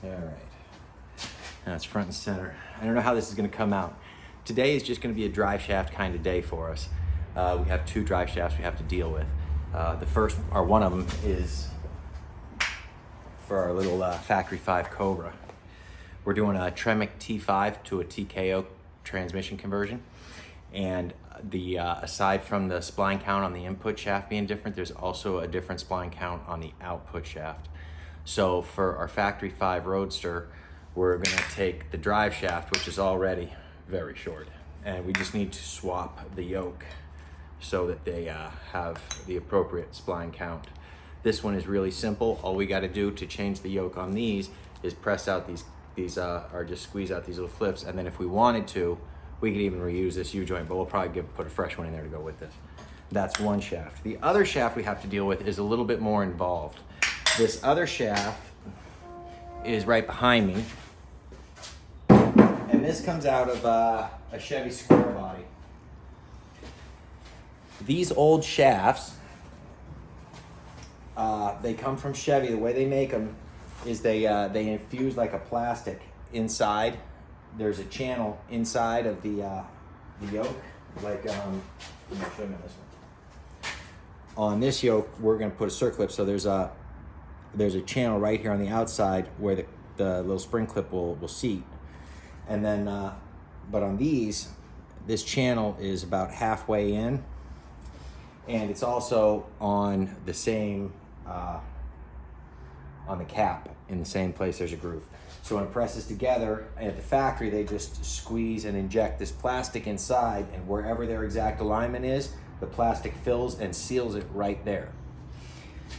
All right. That's front and center. I don't know how this is going to come out. Today is just going to be a drive shaft kind of day for us. We have 2 drive shafts we have to deal with. The first, or one of them, is for our little Factory 5 Cobra. We're doing a Tremec T5 to a TKO transmission conversion. And the aside from the spline count on the input shaft being different, there's also a different spline count on the output shaft. So for our Factory 5 Roadster, we're gonna take the drive shaft, which is already very short, and we just need to swap the yoke so that they have the appropriate spline count. This one is really simple. All we gotta do to change the yoke on these is press out these or just squeeze out these little clips, and then if we wanted to, we could even reuse this U-joint, but we'll probably put a fresh one in there to go with this. That's one shaft. The other shaft we have to deal with is a little bit more involved. This other shaft is right behind me, and this comes out of a Chevy square body. These old shafts, they come from Chevy. The way they make them is they infuse like a plastic inside. There's a channel inside of the yoke. Like, let me show you this one. On this yoke, we're gonna put a circlip. So there's a channel right here on the outside where the little spring clip will seat. And then, but on these, this channel is about halfway in, and it's also on the same, on the cap, in the same place there's a groove. So when it presses together at the factory, they just squeeze and inject this plastic inside, and wherever their exact alignment is, the plastic fills and seals it right there.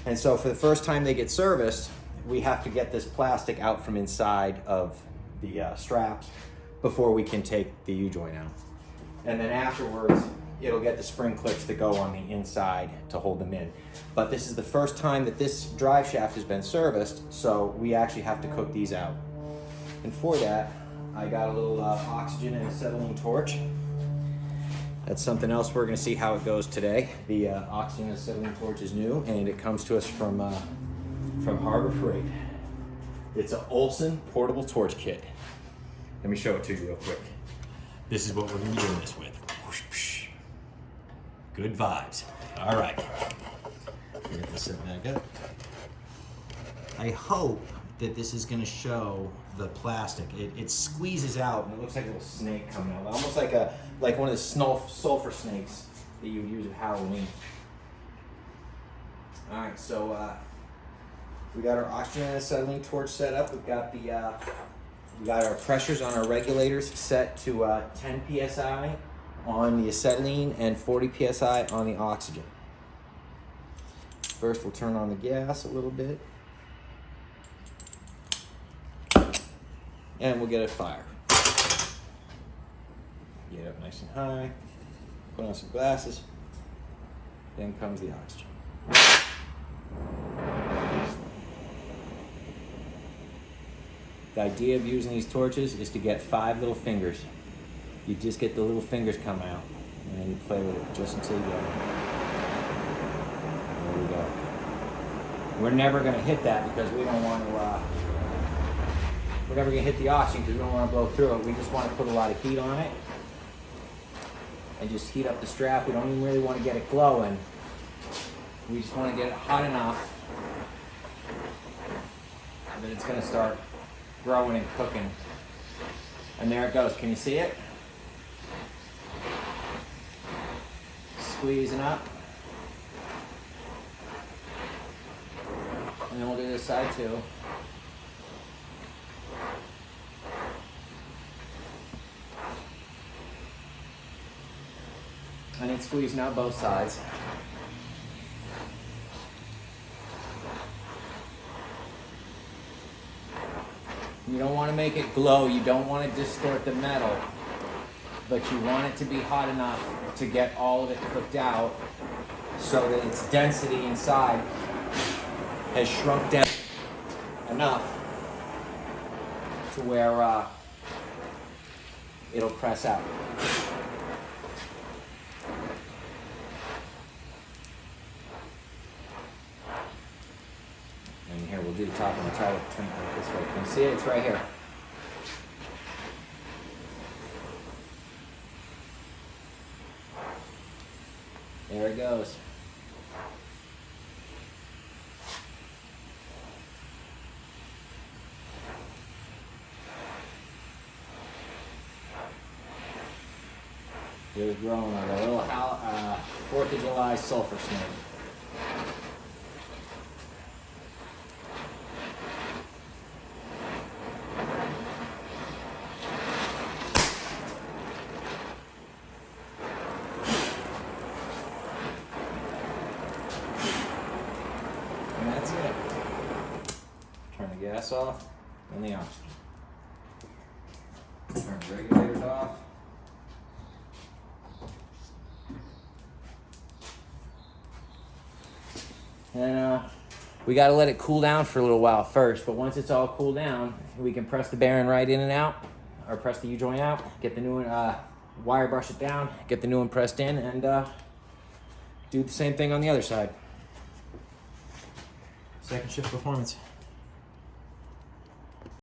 And so for the first time they get serviced, we have to get this plastic out from inside of the straps before we can take the U-joint out. And then afterwards, it'll get the spring clips that go on the inside to hold them in. But this is the first time that this drive shaft has been serviced, so we actually have to cook these out. And for that, I got a little oxygen and acetylene torch. That's something else we're gonna see how it goes today. The oxygen and acetylene torch is new, and it comes to us from Harbor Freight. It's an Olson portable torch kit. Let me show it to you real quick. This is what we're gonna be doing this with. Good vibes. All right. Get this set back up. I hope that this is gonna show the plastic. It squeezes out, and it looks like a little snake coming out, almost like one of the sulfur snakes that you would use at Halloween. All right, so we got our oxygen and acetylene torch set up. We've got we got our pressures on our regulators set to 10 psi on the acetylene and 40 psi on the oxygen. First, we'll turn on the gas a little bit, and we'll get it fired. Get up nice and high, put on some glasses, then comes the oxygen. The idea of using these torches is to get 5 little fingers. You just get the little fingers come out, and then you play with it just until you get it. There we go. We're never gonna hit that because we don't want to, we're never gonna hit the oxygen because we don't want to blow through it. We just want to put a lot of heat on it and just heat up the strap. We don't even really want to get it glowing. We just want to get it hot enough that it's gonna start growing and cooking. And there it goes. Can you see it? Squeezing up. And then we'll do this side too. And it's squeezing out both sides. You don't want to make it glow, you don't want to distort the metal, but you want it to be hot enough to get all of it cooked out so that its density inside has shrunk down enough to where it'll press out. And here we'll we'll do the top one. I'll try to turn it this way. Can you see it? It's right here. There it goes. It was growing like a little 4th of July sulfur snake. And that's it. Turn the gas off and the oxygen. Turn the regulators off. And we got to let it cool down for a little while first, but once it's all cooled down, we can press the bearing right in and out, or press the U-joint out, get the new one, wire brush it down, get the new one pressed in, and do the same thing on the other side. Second shift performance.